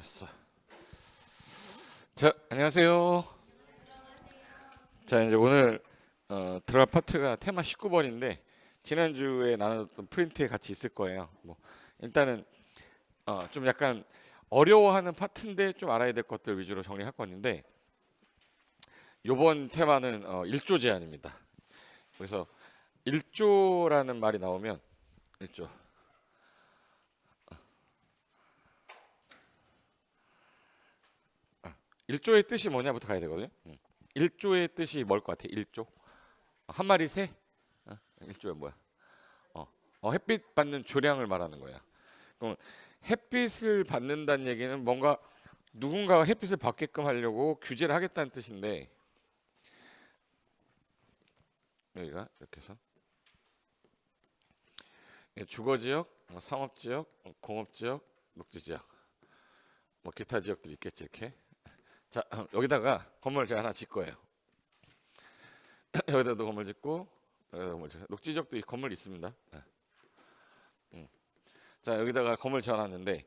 됐어. 자, 안녕하세요. 자, 이제 오늘 들어갈 파트가 테마 19번인데 지난주에 나눴던 프린트에 같이 있을 거예요. 뭐 일단은 좀 약간 어려워하는 파트인데 좀 알아야 될 것들 위주로 정리할 건데 요번 테마는 1조 제한입니다. 그래서 1조라는 말이 나오면 1조 1조의 뜻이 뭐냐부터 가야 되거든요. 1조의 뜻이 뭘 것 같아? 1조? 한 마리 새? 1조야 뭐야? 햇빛 받는 조량을 말하는 거야. 그럼 햇빛을 받는다는 얘기는 뭔가 누군가가 햇빛을 받게끔 하려고 규제를 하겠다는 뜻인데 여기가 이렇게 해서 주거지역, 상업지역, 공업지역, 녹지지역 뭐 기타 지역들이 있겠지 이렇게. 자, 여기다가 건물을 제가 하나 짓 거예요. 여기다도 건물 짓고 여기다 건물 짓고 녹지지역도 이 건물 있습니다. 자, 여기다가 건물 지어놨는데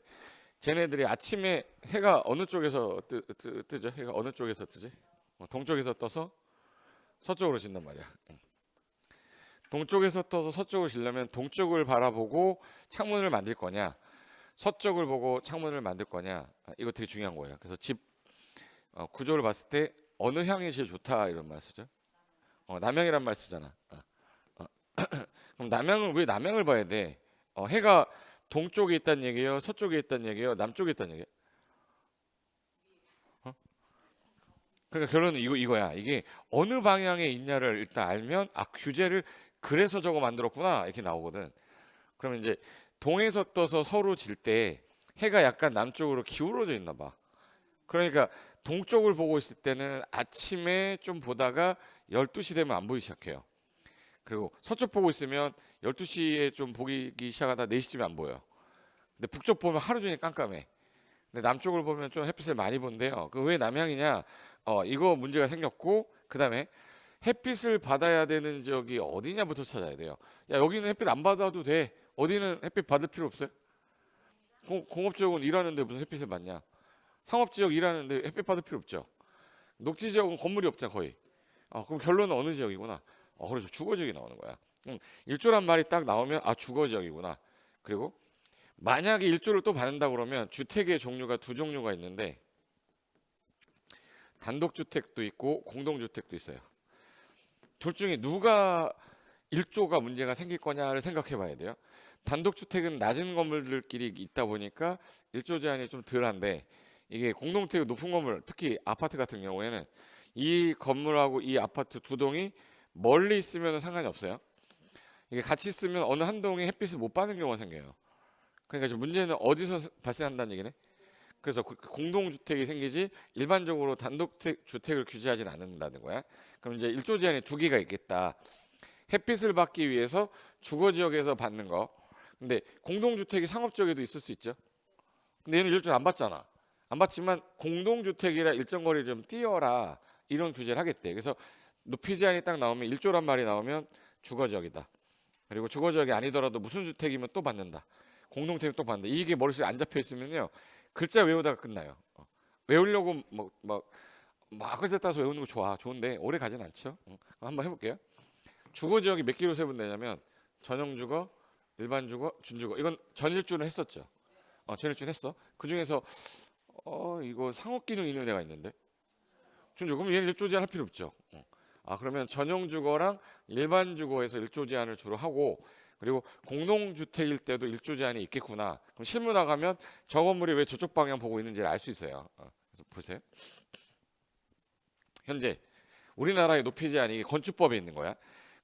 쟤네들이 아침에 해가 어느 쪽에서 뜨죠? 해가 어느 쪽에서 뜨지? 동쪽에서 떠서 서쪽으로 진단 말이야. 동쪽에서 떠서 서쪽으로 지려면 동쪽을 바라보고 창문을 만들 거냐, 서쪽을 보고 창문을 만들 거냐, 이거 되게 중요한 거예요. 그래서 집 구조를 봤을 때 어느 향이 제일 좋다 이런 말 쓰죠. 남향이란 말 쓰잖아. 그럼 남향은 왜 남향을 봐야 돼? 해가 동쪽에 있다는 얘기예요, 서쪽에 있다는 얘기예요, 남쪽에 있다는 얘기예요. 그러니까 결론은 이거야. 이게 어느 방향에 있냐를 일단 알면 규제를 그래서 저거 만들었구나 이렇게 나오거든. 그러면 이제 동에서 떠서 서로 질 때 해가 약간 남쪽으로 기울어져 있나 봐. 그러니까 동쪽을 보고 있을 때는 아침에 좀 보다가 12시 되면 안 보이기 시작해요. 그리고 서쪽 보고 있으면 12시에 좀 보기 시작하다 4시쯤에 안 보여. 근데 북쪽 보면 하루 종일 깜깜해. 근데 남쪽을 보면 좀 햇빛을 많이 본대요. 그 왜 남향이냐? 이거 문제가 생겼고, 그 다음에 햇빛을 받아야 되는 지역이 어디냐부터 찾아야 돼요. 야, 여기는 햇빛 안 받아도 돼. 어디는 햇빛 받을 필요 없어요? 공업지역은 일하는데 무슨 햇빛을 받냐? 상업지역 일하는데 햇빛 받을 필요 없죠. 녹지지역은 건물이 없잖아, 거의. 그럼 결론은 어느 지역이구나. 그래서 주거지역이 나오는 거야. 일조란 말이 딱 나오면 주거지역이구나. 그리고 만약에 일조를 또 받는다 그러면 주택의 종류가 두 종류가 있는데 단독주택도 있고 공동주택도 있어요. 둘 중에 누가 일조가 문제가 생길 거냐를 생각해 봐야 돼요. 단독주택은 낮은 건물들끼리 있다 보니까 일조 제한이 좀 덜한데 이게 공동주택 높은 건물, 특히 아파트 같은 경우에는 이 건물하고 이 아파트 두 동이 멀리 있으면 상관이 없어요. 이게 같이 있으면 어느 한 동이 햇빛을 못 받는 경우가 생겨요. 그러니까 지금 문제는 어디서 발생한다는 얘기네. 그래서 공동주택이 생기지 일반적으로 단독주택을 규제하지는 않는다는 거야. 그럼 이제 일조 제한이 두 개가 있겠다. 햇빛을 받기 위해서 주거지역에서 받는 거. 근데 공동주택이 상업지역에도 있을 수 있죠. 근데 얘는 일조를 안 받잖아. 안 받지만 공동주택이라 일정 거리 좀 띄어라 이런 규제를 하겠대. 그래서 높이 제한이 딱 나오면 일조란 말이 나오면 주거지역이다. 그리고 주거지역이 아니더라도 무슨 주택이면 또 받는다. 공동주택 또 받는다. 이게 머릿속에 안 잡혀 있으면요. 글자 외우다가 끝나요. 외우려고 막 글자 따서 외우는 거 좋은데 오래 가진 않죠. 한번 해볼게요. 주거 지역이 몇 개로 세분되냐면 전용 주거, 일반 주거, 준주거. 이건 전일주는 했었죠. 전일주는 했어. 그 중에서 이거 상업 기능 있는 애가 있는데 준주거. 그럼 얘는 일조 제한 할 필요 없죠. 그러면 전용 주거랑 일반 주거에서 일조 제한을 주로 하고 그리고 공동주택일 때도 일조 제한이 있겠구나. 그럼 실무 나가면 저 건물이 왜 저쪽 방향 보고 있는지를 알 수 있어요. 그래서 보세요. 현재 우리나라의 높이 제한이 건축법에 있는 거야.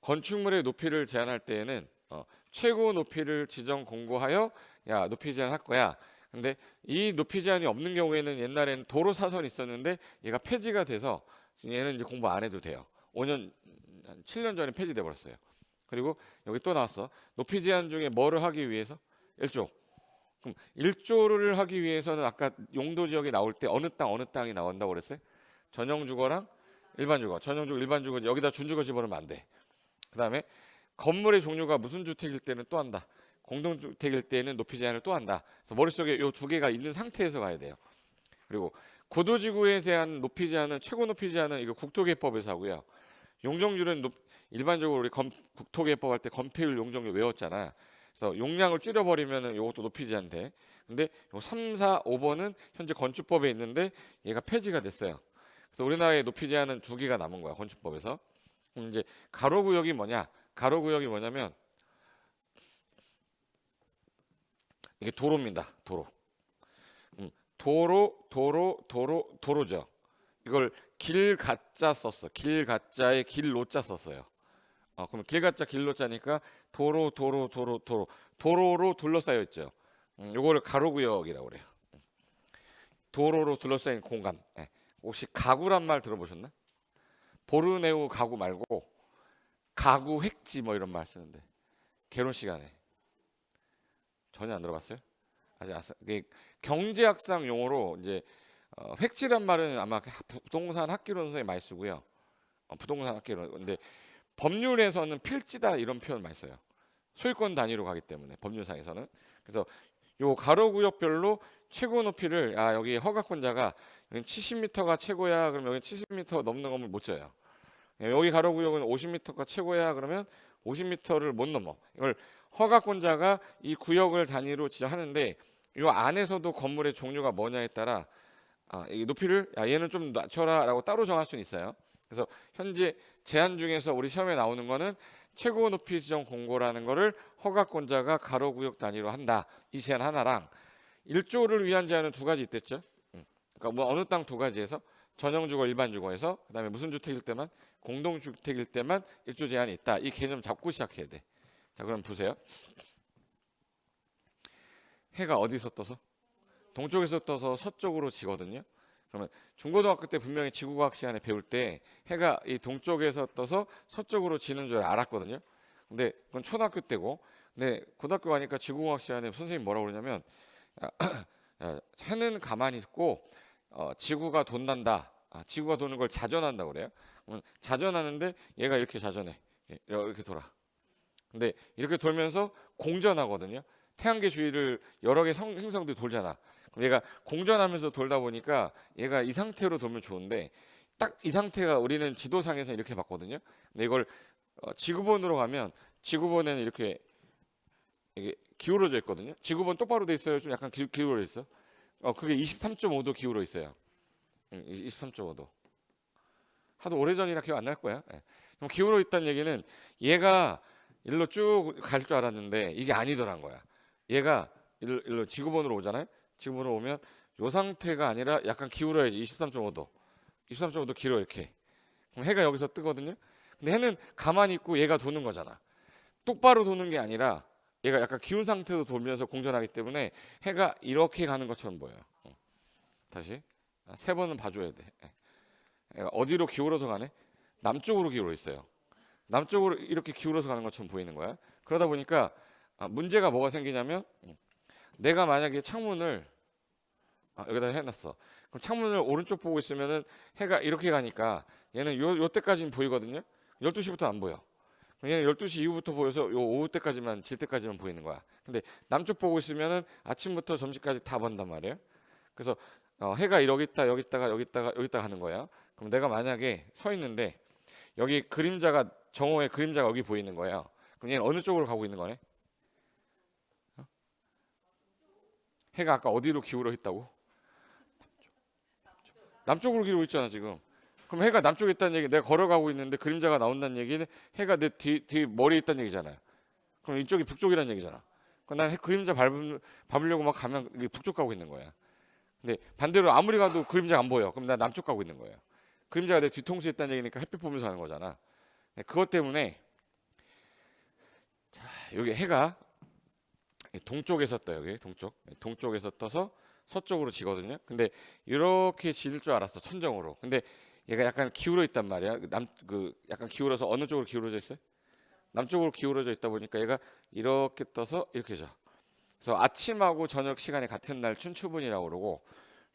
건축물의 높이를 제한할 때에는 최고 높이를 지정 공고하여 야 높이 제한할 거야. 근데 이 높이 제한이 없는 경우에는 옛날에는 도로 사선이 있었는데 얘가 폐지가 돼서 얘는 이제 공부 안 해도 돼요. 5년, 7년 전에 폐지돼 버렸어요. 그리고 여기 또 나왔어. 높이 제한 중에 뭐를 하기 위해서? 1조. 그럼 1조를 하기 위해서는 아까 용도 지역이 나올 때 어느 땅이 나온다고 그랬어요? 전용 주거랑 일반 주거. 전용 주거, 일반 주거 여기다 준주거 집어넣으면 안 돼. 그다음에 건물의 종류가 무슨 주택일 때는 또 한다. 공동주택일 때는 높이 제한을 또 한다. 그래서 머릿속에 이 두 개가 있는 상태에서 가야 돼요. 그리고 고도지구에 대한 높이 제한은 최고 높이 제한은 이거 국토계획법에서 하고요. 용적률은 일반적으로 우리 국토계획법 할 때 건폐율 용적률 외웠잖아. 그래서 용량을 줄여버리면은 이것도 높이 제한돼. 근데 요 3, 4, 5번은 현재 건축법에 있는데 얘가 폐지가 됐어요. 그래서 우리나라의 높이 제한은 두 개가 남은 거야, 건축법에서. 그럼 이제 가로구역이 뭐냐? 가로구역이 뭐냐면 이게 도로입니다. 도로. 도로죠. 이걸 길 가짜 썼어. 길 가짜에 길로자 썼어요. 그럼 길 가짜 길로자니까 도로로 둘러싸여 있죠. 요거를 가로구역이라고 그래요. 도로로 둘러싸인 공간. 예. 혹시 가구란 말 들어보셨나? 보르네오 가구 말고 가구 획지 뭐 이런 말 쓰는데 개론 시간에 전혀 안 들어봤어요? 이게 경제학상 용어로 이제 획지란 말은 아마 부동산 학기론서에 많이 쓰고요. 부동산 학기론. 근데 법률에서는 필지다 이런 표현 많이 써요. 소유권 단위로 가기 때문에 법률상에서는. 그래서 요 가로구역별로 최고 높이를 여기 허가권자가 여기 70m가 최고야 그러면 여기 70m 넘는 건물 못 져요. 여기 가로구역은 50m가 최고야 그러면 50m를 못 넘어. 이걸 허가권자가 이 구역을 단위로 지정하는데 이 안에서도 건물의 종류가 뭐냐에 따라 이 높이를 얘는 좀 낮춰라라고 따로 정할 수는 있어요. 그래서 현재 제한 중에서 우리 시험에 나오는 거는 최고 높이 지정 공고라는 거를 허가권자가 가로구역 단위로 한다. 이 제한 하나랑 1조를 위한 제한은 두 가지 있댔죠. 그러니까 뭐 어느 땅 두 가지에서 전용주거 일반주거에서 그다음에 무슨 주택일 때만 공동주택일 때만 1조 제한이 있다. 이 개념 잡고 시작해야 돼. 자, 그럼 보세요. 해가 어디서 떠서? 동쪽에서 떠서 서쪽으로 지거든요. 그러면 중고등학교 때 분명히 지구과학 시간에 배울 때 해가 이 동쪽에서 떠서 서쪽으로 지는 줄 알았거든요. 근데 그건 초등학교 때고, 근데 고등학교 가니까 지구과학 시간에 선생님이 뭐라고 그러냐면 해는 가만히 있고 지구가 돈단다. 지구가 도는 걸 자전한다고 그래요. 자전하는데 얘가 이렇게 자전해. 이렇게 돌아. 근데 이렇게 돌면서 공전하거든요. 태양계 주위를 여러 개 행성들이 돌잖아. 그럼 얘가 공전하면서 돌다 보니까 얘가 이 상태로 돌면 좋은데 딱 이 상태가 우리는 지도상에서 이렇게 봤거든요. 근데 이걸 지구본으로 가면 지구본에는 이게 기울어져 있거든요. 지구본 똑바로 돼 있어요. 좀 약간 기울어 있어. 그게 23.5도 기울어 있어요. 23.5도. 하도 오래전이라 기억 안 날 거야. 예. 그럼 기울어 있다는 얘기는 얘가 일로 쭉 갈 줄 알았는데 이게 아니더란 거야. 얘가 일로 지구본으로 오잖아요. 지구본으로 오면 요 상태가 아니라 약간 기울어야지. 23.5도. 23.5도 길어 이렇게. 그럼 해가 여기서 뜨거든요. 근데 해는 가만히 있고 얘가 도는 거잖아. 똑바로 도는 게 아니라 얘가 약간 기운 상태로 돌면서 공전하기 때문에 해가 이렇게 가는 것처럼 보여요. 다시 세 번은 봐줘야 돼. 얘가 어디로 기울어서 가네? 남쪽으로 기울어 있어요. 남쪽으로 이렇게 기울어서 가는 것처럼 보이는 거야. 그러다 보니까 문제가 뭐가 생기냐면 내가 만약에 창문을 여기다 해놨어. 그럼 창문을 오른쪽 보고 있으면은 해가 이렇게 가니까 얘는 요 때까지는 보이거든요. 12시부터 안 보여. 얘는 12시 이후부터 보여서 요 오후 때까지만 질 때까지만 보이는 거야. 근데 남쪽 보고 있으면은 아침부터 점심까지 다 본단 말이에요. 그래서 해가 여기 있다 여기 있다가 여기 있다가 여기 있다가 하는 거야. 그럼 내가 만약에 서 있는데 여기 그림자가 정오의 그림자가 여기 보이는 거예요. 그럼 얘는 어느 쪽으로 가고 있는 거네? 해가 아까 어디로 기울어 있다고? 남쪽으로 기울어 있잖아 지금. 그럼 해가 남쪽에 있다는 얘기, 내가 걸어가고 있는데 그림자가 나온다는 얘기는 해가 내 뒤 머리에 있다는 얘기잖아요. 그럼 이쪽이 북쪽이라는 얘기잖아. 그럼 난 그림자 밟으려고 막 가면 이게 북쪽 가고 있는 거야. 근데 반대로 아무리 가도 그림자가 안 보여. 그럼 난 남쪽 가고 있는 거예요. 그림자가 내 뒤통수에 있다는 얘기니까 햇빛 보면서 하는 거잖아. 그것 때문에 여기 해가 동쪽에서 떠 여기 동쪽에서 떠서 서쪽으로 지거든요. 근데 이렇게 질 줄 알았어 천정으로. 근데 얘가 약간 기울어 있단 말이야. 약간 기울어서 어느 쪽으로 기울어져 있어요? 남쪽으로 기울어져 있다 보니까 얘가 이렇게 떠서 이렇게 져. 그래서 아침하고 저녁 시간이 같은 날 춘추분이라고 그러고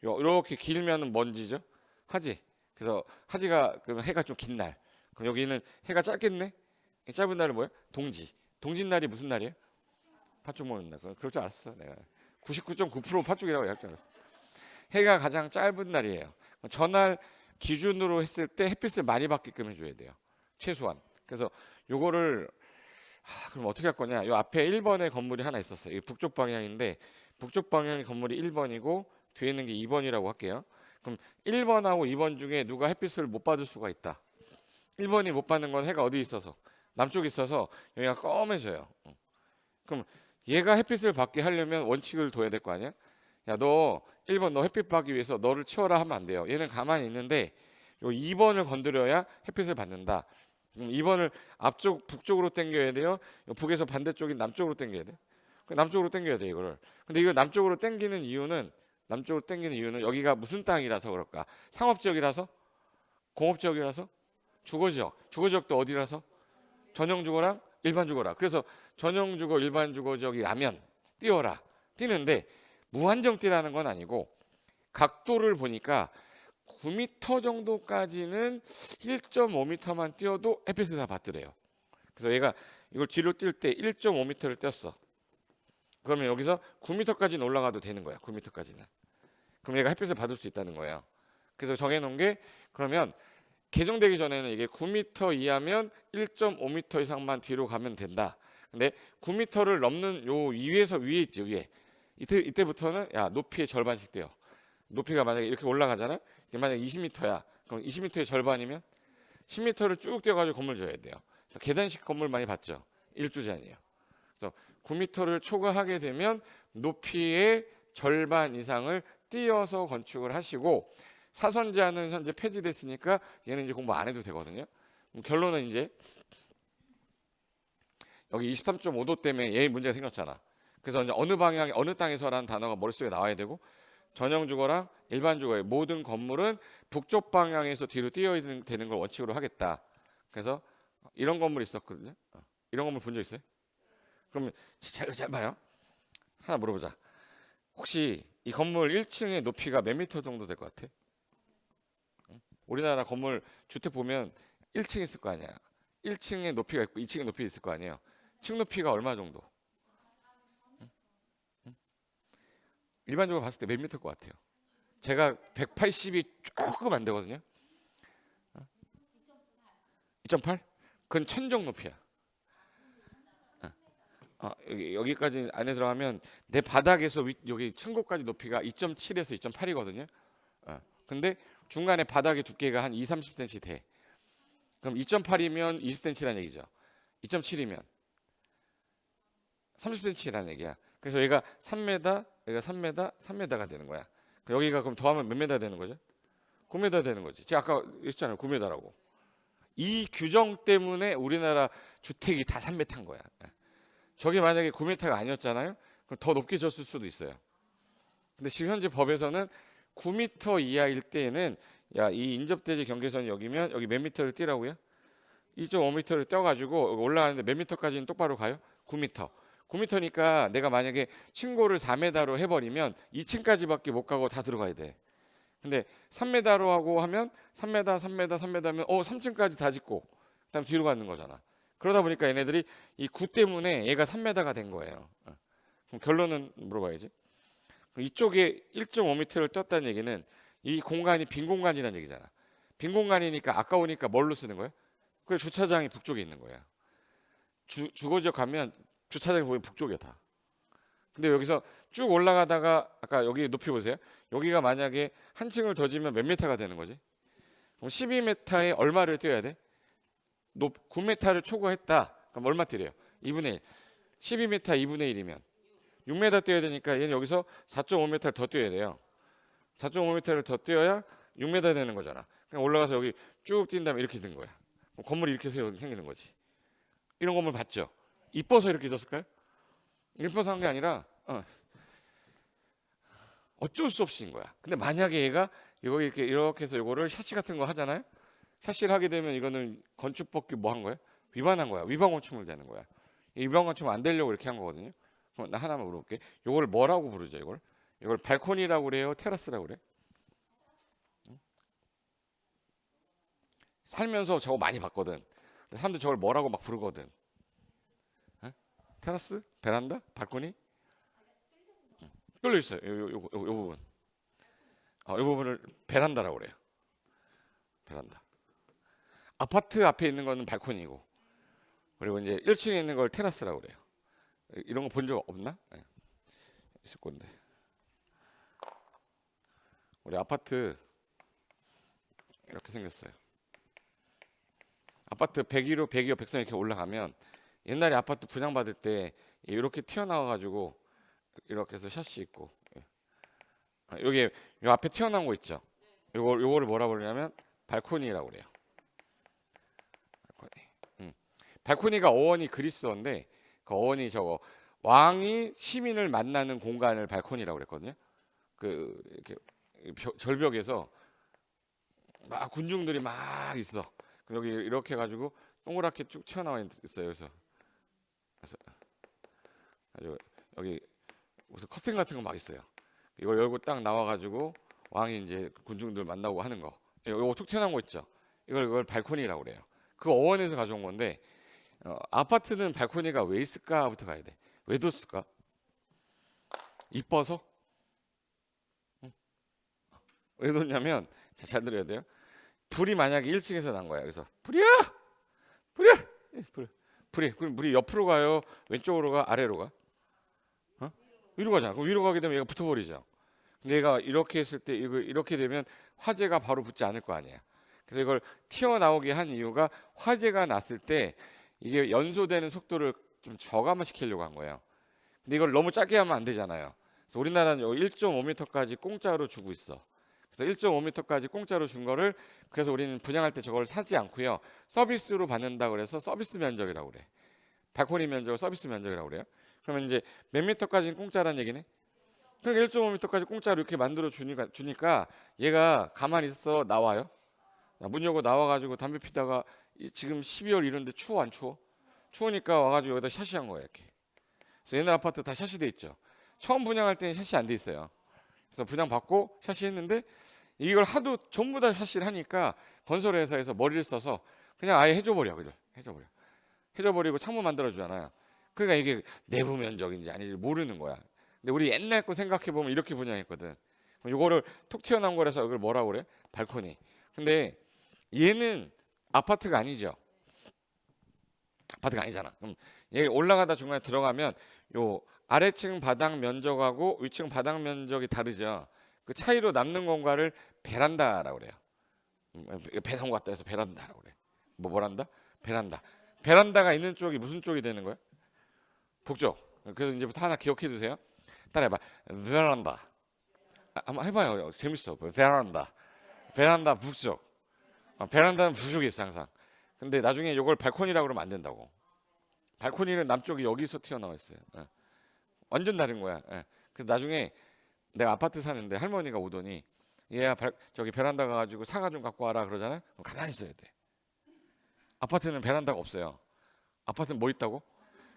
이렇게 길면은 먼지죠. 하지. 그래서 하지가 그럼 해가 좀 긴 날. 그럼 여기는 해가 짧겠네. 짧은 날은 뭐야? 동지. 동짓날이 무슨 날이에요? 팥죽 먹는 날. 그럴 줄 알았어. 내가 99.9% 팥죽이라고 할 줄 알았어. 해가 가장 짧은 날이에요. 전날 기준으로 했을 때 햇빛을 많이 받게끔 해줘야 돼요. 최소한. 그래서 요거를 그럼 어떻게 할 거냐? 요 앞에 1번의 건물이 하나 있었어요. 이게 북쪽 방향인데 북쪽 방향의 건물이 1번이고 뒤에 있는 게 2번이라고 할게요. 그럼 1번하고 2번 중에 누가 햇빛을 못 받을 수가 있다. 1번이 못 받는 건 해가 어디 있어서? 남쪽에 있어서 여기가 검해져요. 그럼 얘가 햇빛을 받게 하려면 원칙을 둬야 될 거 아니야? 야, 너 1번 너 햇빛 받기 위해서 너를 치워라 하면 안 돼요. 얘는 가만히 있는데 요 2번을 건드려야 햇빛을 받는다. 2번을 앞쪽 북쪽으로 당겨야 돼요. 북에서 반대쪽인 남쪽으로 당겨야 돼. 남쪽으로 당겨야 돼 이거를. 근데 이거 남쪽으로 당기는 이유는 여기가 무슨 땅이라서 그럴까? 상업지역이라서? 공업지역이라서? 주거지역. 주거지역도 어디라서? 전용주거랑 일반주거라. 그래서 전용주거, 일반주거지역이라면 띄워라. 띄는데 무한정 띄라는 건 아니고 각도를 보니까 9m 정도까지는 1.5m만 띄어도 햇빛을 다 받더래요. 그래서 얘가 이걸 뒤로 뛸 때 1.5m를 띄었어. 그러면 여기서 9m까지는 올라가도 되는 거야. 9m까지는. 그럼 얘가 햇빛을 받을 수 있다는 거예요. 그래서 정해놓은 게 그러면 개정되기 전에는 이게 9m 이하면 1.5m 이상만 뒤로 가면 된다. 근데 9m를 넘는 요 위에서 위에 있지 위에. 이때부터는 야 높이의 절반씩 떼요. 높이가 만약에 이렇게 올라가잖아. 이게 만약에 20m야. 그럼 20m의 절반이면 10m를 쭉 뛰어가지고 건물 줘야 돼요. 그래서 계단식 건물 많이 봤죠. 일주제한이에요. 그래서 9m를 초과하게 되면 높이의 절반 이상을 띄어서 건축을 하시고 사선 제한은 현재 폐지됐으니까 얘는 이제 공부 안 해도 되거든요. 결론은 이제 여기 23.5도 때문에 얘 문제가 생겼잖아. 그래서 이제 어느 방향 어느 땅에서라는 단어가 머릿속에 나와야 되고 전용주거랑 일반주거의 모든 건물은 북쪽 방향에서 뒤로 뛰어야 되는 걸 원칙으로 하겠다. 그래서 이런 건물이 있었거든요. 이런 건물 본 적 있어요? 그러면 잘 봐요. 하나 물어보자. 혹시 이 건물 1층의 높이가 몇 미터 정도 될 것 같아? 우리나라 건물 주택 보면 1층 있을 거 아니야. 1층에 높이가 있고 2층에 높이 있을 거 아니에요. 층 높이가 얼마 정도? 일반적으로 봤을 때 몇 미터일 것 같아요? 제가 180이 조금 안 되거든요. 2.8? 그건 천정 높이야. 여기까지 안에 들어가면 내 바닥에서 여기 층고까지 높이가 2.7에서 2.8이거든요. 근데 중간에 바닥의 두께가 한 2, 30cm 돼. 그럼 2.8이면 20cm라는 얘기죠. 2.7이면 30cm라는 얘기야. 그래서 얘가 3m, 얘가 3m, 3m가 되는 거야. 여기가 그럼 더하면 몇 m 되는 거죠? 9m 되는 거지. 제가 아까 했잖아요. 9m라고. 이 규정 때문에 우리나라 주택이 다 3m인 거야. 저게 만약에 9m가 아니었잖아요. 그럼 더 높게 졌을 수도 있어요. 근데 지금 현재 법에서는 9m 이하일 때에는 야, 이 인접대지 경계선이 여기면 여기 몇 미터를 뛰라고요? 2.5m를 떼어가지고 올라가는데 몇 미터까지는 똑바로 가요? 9m. 9m니까 내가 만약에 층고를 4m로 해버리면 2층까지밖에 못 가고 다 들어가야 돼. 근데 3m로 하고 하면 3m, 3m, 3m면 3층까지 다 짓고 그다음 뒤로 가는 거잖아. 그러다 보니까 얘네들이 이 9 때문에 얘가 3m가 된 거예요. 그럼 결론은 물어봐야지. 이쪽에 1.5m를 떴다는 얘기는 이 공간이 빈 공간이라는 얘기잖아. 빈 공간이니까 아까우니까 뭘로 쓰는 거야? 그래 주차장이 북쪽에 있는 거야. 주거지역 가면 주차장이 보면 북쪽이야 다. 근데 여기서 쭉 올라가다가 아까 여기 높이 보세요. 여기가 만약에 한 층을 더 지면 몇 미터가 되는 거지? 그럼 12m에 얼마를 뛰어야 돼? 9m를 초과했다. 그럼 얼마 뛰래요? 2분의 1. 12m 2분의 1이면 6m 뛰어야 되니까 얘는 여기서 4.5m를 더 뛰어야 돼요. 4.5m를 더 뛰어야 6m 되는 거잖아. 그냥 올라가서 여기 쭉 뛴 다음에 이렇게 된 거야. 건물이 이렇게 생기는 거지. 이런 건물 봤죠? 이뻐서 이렇게 졌을까요? 이뻐서 한 게 아니라 어쩔 수 없이인 거야. 근데 만약에 얘가 이거 이렇게 해서 이거를 샤시 같은 거 하잖아요. 샤시를 하게 되면 이거는 건축법규 뭐 한 거야? 위반한 거야. 위반 건축물 되는 거야. 위반 건축물 안 되려고 이렇게 한 거거든요. 그럼 나 하나만 물어볼게. 이걸 뭐라고 부르죠? 이걸 발코니라고 그래요? 테라스라고 그래? 살면서 저거 많이 봤거든. 사람들 저걸 뭐라고 막 부르거든. 테라스? 베란다? 발코니? 뚫려 있어요. 요 부분. 이 부분을 베란다라고 그래요. 베란다. 아파트 앞에 있는 거는 발코니고, 그리고 이제 1층에 있는 걸 테라스라고 그래요. 이런 거 본 적 없나? 네. 있을 건데. 우리 아파트 이렇게 생겼어요. 아파트 101호, 102호, 103 이렇게 올라가면 옛날에 아파트 분양받을 때 이렇게 튀어나와가지고 이렇게 해서 샷이 있고, 여기 요 앞에 튀어나온 거 있죠. 요거를 뭐라 그러냐면 발코니라고 그래요. 발코니. 발코니가 어원이 그리스어인데 그 어원이 저거 왕이 시민을 만나는 공간을 발코니라고 그랬거든요. 그 이렇게 절벽에서 막 군중들이 막 있어. 여기 이렇게 해가지고 동그랗게 쭉 튀어나와 있어요. 그래서 아주 여기 무슨 커튼 같은 거 막 있어요. 이걸 열고 딱 나와가지고 왕이 이제 군중들 만나고 하는 거. 이거 툭 튀어나온 거 있죠. 이걸 발코니라고 그래요. 그 어원에서 가져온 건데 아파트는 발코니가 왜 있을까부터 가야 돼. 왜 뒀을까? 이뻐서? 왜 뒀냐면 잘 들어야 돼요. 불이 만약에 1층에서 난 거야. 그래서 불이야, 불이야, 불이. 그럼 물이 옆으로 가요? 왼쪽으로 가? 아래로 가? 위로 가잖아. 그럼 위로 가게 되면 얘가 붙어버리죠. 근데 얘가 이렇게 했을 때 이렇게 되면 화재가 바로 붙지 않을 거 아니야. 그래서 이걸 튀어나오게 한 이유가 화재가 났을 때 이게 연소되는 속도를 좀 저감시키려고 한 거예요. 근데 이걸 너무 짧게 하면 안 되잖아요. 그래서 우리나라는 1.5m까지 공짜로 주고 있어. 그래서 1.5m까지 공짜로 준 거를 그래서 우리는 분양할 때 저걸 사지 않고요. 서비스로 받는다 그래서 서비스 면적이라고 그래. 발코니 면적을 서비스 면적이라고 그래요. 그러면 이제 몇 미터까지는 공짜라는 얘기네. 그러니까 1.5m까지 공짜로 이렇게 만들어 주니까 얘가 가만히 있어 나와요. 문 열고 나와가지고 담배 피다가 지금 12월 이런데 추워 안 추워? 추우니까 와가지고 여기다 샤시한 거예요 이렇게. 그래서 옛날 아파트 다 샤시 돼 있죠. 처음 분양할 때는 샤시 안 돼 있어요. 그래서 분양 받고 샤시 했는데 이걸 하도 전부 다 샤시를 하니까 건설회사에서 머리를 써서 그냥 아예 해줘버려. 그죠? 해줘버리고 창문 만들어 주잖아요. 그러니까 이게 내부 면적인지 아닌지 모르는 거야. 근데 우리 옛날 거 생각해 보면 이렇게 분양했거든. 그럼 이거를 톡 튀어나온 거라서 이걸 뭐라고 그래? 발코니. 근데 얘는 아파트가 아니죠. 아파트가 아니잖아. 그럼 얘 올라가다 중간에 들어가면 요 아래층 바닥 면적하고 위층 바닥 면적이 다르죠. 그 차이로 남는 공간을 베란다라고 그래요. 배 나온 것 같다 해서 베란다라고 그래. 뭐란다? 베란다. 베란다가 있는 쪽이 무슨 쪽이 되는 거야? 북쪽. 그래서 이제부터 하나 기억해 두세요. 따라해봐. 베란다. 한번 해봐요. 재밌어. 베란다. 베란다 북쪽. 베란다는 북쪽에 있어 항상. 근데 나중에 이걸 발코니라고 그러면 안 된다고. 발코니는 남쪽이 여기서 튀어나와 있어요. 완전 다른 거야. 그래서 나중에 내가 아파트 사는데 할머니가 오더니 얘야 저기 베란다 가가지고 사과 좀 갖고 와라 그러잖아요. 그럼 가만히 있어야 돼. 아파트는 베란다가 없어요. 아파트는 뭐 있다고?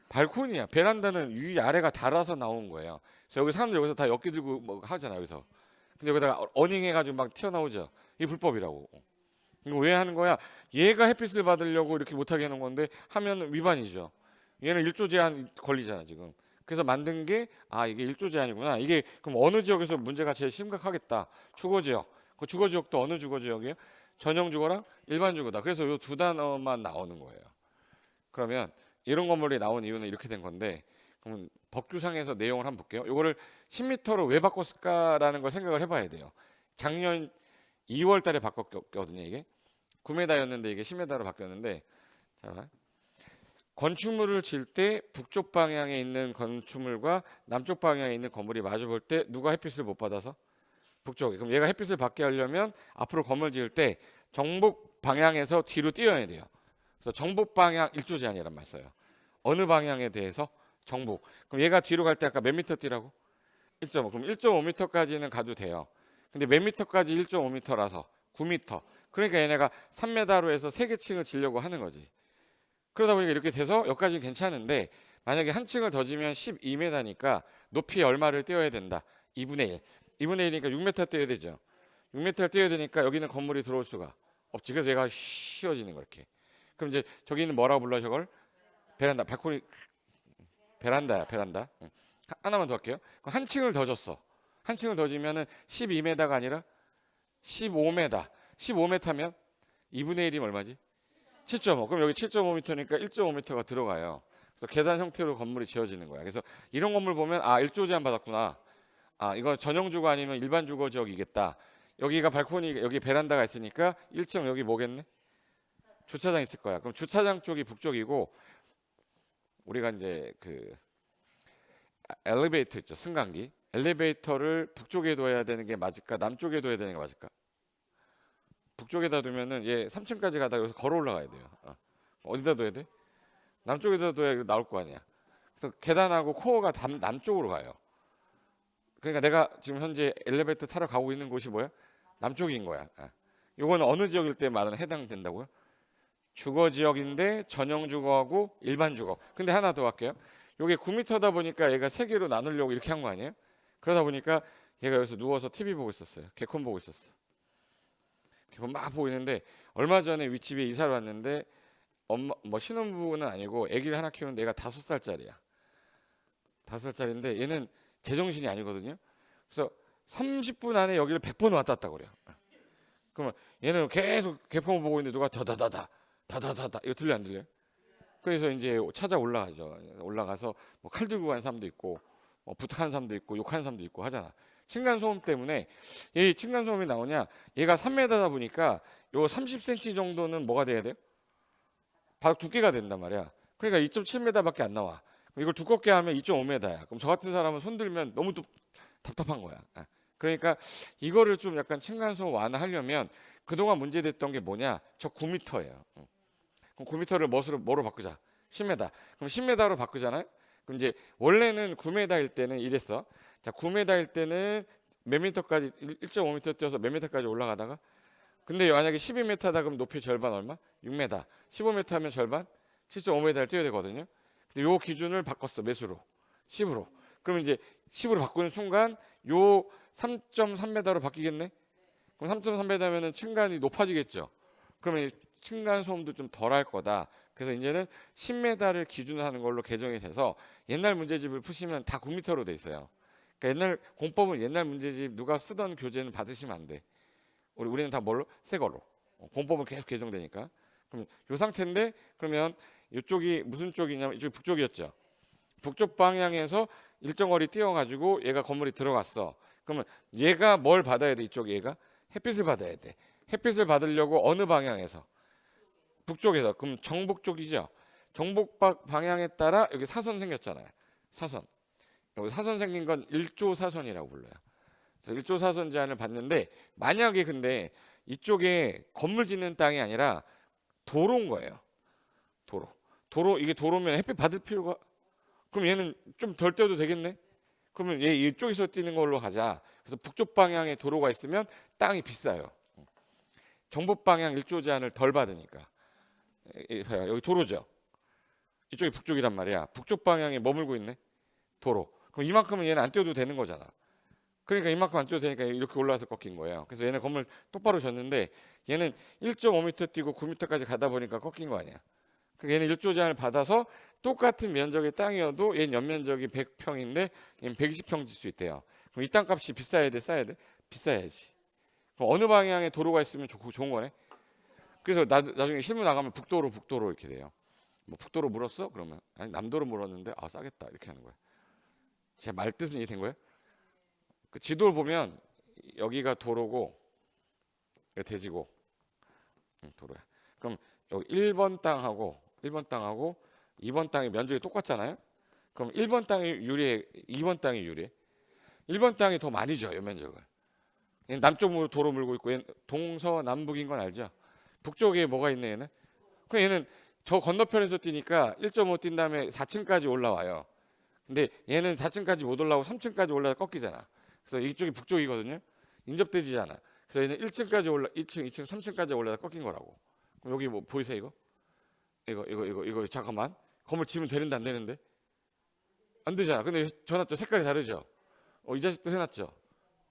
발코니야. 베란다는 위 아래가 달아서 나온 거예요. 그래서 여기 사람들 여기서 다 엮기 들고 뭐 하잖아요. 여기서. 근데 여기다가 어닝 해가지고 막 튀어나오죠. 이게 불법이라고. 이거 왜 하는 거야? 얘가 햇빛을 받으려고 이렇게 못하게 해놓은 건데 하면 위반이죠. 얘는 1조 제한 걸리잖아 지금. 그래서 만든 게 이게 1조 제한이구나. 이게 그럼 어느 지역에서 문제가 제일 심각하겠다. 주거지역. 그 주거지역도 어느 주거지역이에요? 전용 주거랑 일반 주거다. 그래서 이 두 단어만 나오는 거예요. 그러면 이런 건물이 나온 이유는 이렇게 된 건데 그럼 법규상에서 내용을 한번 볼게요. 이거를 10m로 왜 바꿨을까라는 걸 생각을 해봐야 돼요. 작년 2월 달에 바꿨거든요. 이게 9m였는데 이게 10m로 바뀌었는데 자, 건축물을 질 때 북쪽 방향에 있는 건축물과 남쪽 방향에 있는 건물이 마주 볼 때 누가 햇빛을 못 받아서? 북쪽이. 그럼 얘가 햇빛을 받게 하려면 앞으로 건물 지을 때 정북 방향에서 뒤로 뛰어야 돼요. 그래서 정북 방향 1조 제한이란 말 써요. 어느 방향에 대해서? 정북. 그럼 얘가 뒤로 갈 때 아까 몇 미터 뛰라고? 1.5. 그럼 1.5m까지는 가도 돼요. 근데 몇 미터까지 1.5m라서 9m. 그러니까 얘네가 3m로 해서 3개 층을 지려고 하는 거지. 그러다 보니까 이렇게 돼서 여기까지는 괜찮은데 만약에 한 층을 더 지면 12m니까 높이 얼마를 떼어야 된다. 2분의 1. 2분의 1이니까 6m 떼어야 되죠. 6m를 떼어야 되니까 여기는 건물이 들어올 수가 없지. 그래서 얘가 휘어지는 거 이렇게. 그럼 이제 저기는 뭐라고 불러 저걸? 베란다. 발코니 베란다야. 하나만 더 할게요. 한 층을 더 줬어. 한 층을 더 지면은 12m가 아니라 15m. 15m면 2분의 1이면 얼마지? 7.5. 그럼 여기 7.5m니까 1.5m가 들어가요. 그래서 계단 형태로 건물이 지어지는 거야. 그래서 이런 건물 보면 아 1조 제한 받았구나. 아 이거 전용 주거 아니면 일반 주거 지역이겠다. 여기가 발코니 여기 베란다가 있으니까 1층 여기 뭐겠네? 주차장 있을 거야. 그럼 주차장 쪽이 북쪽이고 우리가 이제 그 엘리베이터 있죠. 승강기. 엘리베이터를 북쪽에 둬야 되는 게 맞을까? 남쪽에 둬야 되는 게 맞을까? 북쪽에다 두면은 얘 3층까지 가다가 여기서 걸어 올라가야 돼요. 어디다 둬야 돼? 남쪽에다 둬야 나올 거 아니야. 그래서 계단하고 코어가 남쪽으로 가요. 그러니까 내가 지금 현재 엘리베이터 타러 가고 있는 곳이 뭐야? 남쪽인 거야. 이거는 어느 지역일 때 말은 해당된다고요? 주거 지역인데 전용 주거하고 일반 주거. 근데 하나 더 할게요. 이게 9m다 보니까 얘가 세 개로 나누려고 이렇게 한 거 아니에요? 그러다 보니까 얘가 여기서 누워서 TV 보고 있었어요. 개콘 보고 있었어. 개콘 막 보고 있는데 얼마 전에 윗집에 이사를 왔는데 엄마 뭐 신혼부부는 아니고 아기를 하나 키우는데 얘가 5살짜리야. 5살짜리인데 얘는 제정신이 아니거든요. 그래서 30분 안에 여기를 100번 왔다 갔다 그래요. 그러면 얘는 계속 개콘 보고 있는데 누가 다다다다 이거 들려 안 들려요? 그래서 이제 찾아 올라가죠. 올라가서 뭐 칼 들고 가는 사람도 있고 뭐 부탁하는 사람도 있고 욕하는 사람도 있고 하잖아. 층간 소음 때문에 이 층간 소음이 나오냐? 얘가 3m다 보니까 요 30cm 정도는 뭐가 돼야 돼요? 바닥 두께가 된단 말이야. 그러니까 2.7m밖에 안 나와. 이걸 두껍게 하면 2.5m야. 그럼 저 같은 사람은 손 들면 너무 또 답답한 거야. 그러니까 이거를 좀 약간 층간 소음 완화하려면 그동안 문제됐던 게 뭐냐? 저 9m예요. 그럼 9m를 뭐로 바꾸자? 10m. 그럼 10m로 바꾸잖아요. 그럼 이제 원래는 9m일 때는 이랬어. 자, 9m일 때는 몇 미터까지 1.5m 뛰어서 몇 미터까지 올라가다가 근데 만약에 12m다 그럼 높이 절반 얼마? 6m. 15m 하면 절반? 7.5m를 뛰어야 되거든요. 근데 요 기준을 바꿨어. 매수로. 10으로. 그럼 이제 10으로 바꾸는 순간 요 3.3m로 바뀌겠네? 그럼 3.3m면은 층간이 높아지겠죠. 그러면 층간 소음도 좀 덜 할 거다. 그래서 이제는 10m를 기준으로 하는 걸로 개정이 돼서 옛날 문제집을 푸시면 다 9m로 돼 있어요. 그러니까 옛날 공법은 옛날 문제집 누가 쓰던 교재는 받으시면 안 돼. 우리는 다 뭘로? 새 걸로. 공법은 계속 개정되니까. 그럼 요 상태인데 그러면 이쪽이 무슨 쪽이냐면 이쪽이 북쪽이었죠. 북쪽 방향에서 일정 거리 뛰어가지고 얘가 건물이 들어갔어. 그러면 얘가 뭘 받아야 돼? 이쪽 얘가 햇빛을 받아야 돼. 햇빛을 받으려고 어느 방향에서? 북쪽에서. 그럼 정북 쪽이죠. 정북 방향에 따라 여기 사선 생겼잖아요. 사선. 여기 사선 생긴 건 1조 사선이라고 불러요. 그래서 1조 사선 제한을 받는데 만약에 근데 이쪽에 건물 짓는 땅이 아니라 도로인 거예요. 도로 이게 도로면 햇빛 받을 필요가 그럼 얘는 좀 덜 떼도 되겠네. 그러면 얘 이쪽에서 뛰는 걸로 가자. 그래서 북쪽 방향에 도로가 있으면 땅이 비싸요. 정북 방향 1조 제한을 덜 받으니까. 여기 도로죠. 이쪽이 북쪽이란 말이야. 북쪽 방향에 머물고 있네. 도로. 그럼 이만큼은 얘는 안 뛰어도 되는 거잖아. 그러니까 이만큼 안 뛰어도 되니까 이렇게 올라와서 꺾인 거예요. 그래서 얘는 건물 똑바로 졌는데 얘는 1.5m 뛰고 9m까지 가다 보니까 꺾인 거 아니야. 얘는 1조 제한을 받아서 똑같은 면적의 땅이어도 얘는 연면적이 100평인데 얘는 120평 질 수 있대요. 그럼 이 땅값이 비싸야 돼, 싸야 돼? 비싸야지. 그럼 어느 방향에 도로가 있으면 좋은 거네. 그래서 나중에 실무 나가면 북도로 이렇게 돼요. 뭐 북도로 물었어? 그러면 아니 남도로 물었는데 아 싸겠다 이렇게 하는 거야. 제 말 뜻은 이해된 거예요? 그 지도를 보면 여기가 도로고 여기 대지고 도로야. 그럼 여기 1번 땅하고 2번 땅의 면적이 똑같잖아요. 그럼 1번 땅이 유리해, 2번 땅이 유리해. 1번 땅이 더 많이 줘, 면적을. 남쪽으로 도로 물고 있고 얘는 동서남북인 건 알죠? 북쪽에 뭐가 있네 얘는? 그럼 얘는 저 건너편에서 뛰니까 1.5 뛴 다음에 4층까지 올라와요. 근데 얘는 4층까지 못 올라오고 3층까지 올라가 꺾이잖아. 그래서 이쪽이 북쪽이거든요. 인접되지잖아. 그래서 얘는 1층까지 2층, 3층까지 올라가 꺾인 거라고. 그럼 여기 뭐 보이세요 이거? 이거 잠깐만. 건물 지으면 되는데 안 되는데? 안 되잖아. 근데 전화도 색깔이 다르죠. 이 자식도 해놨죠.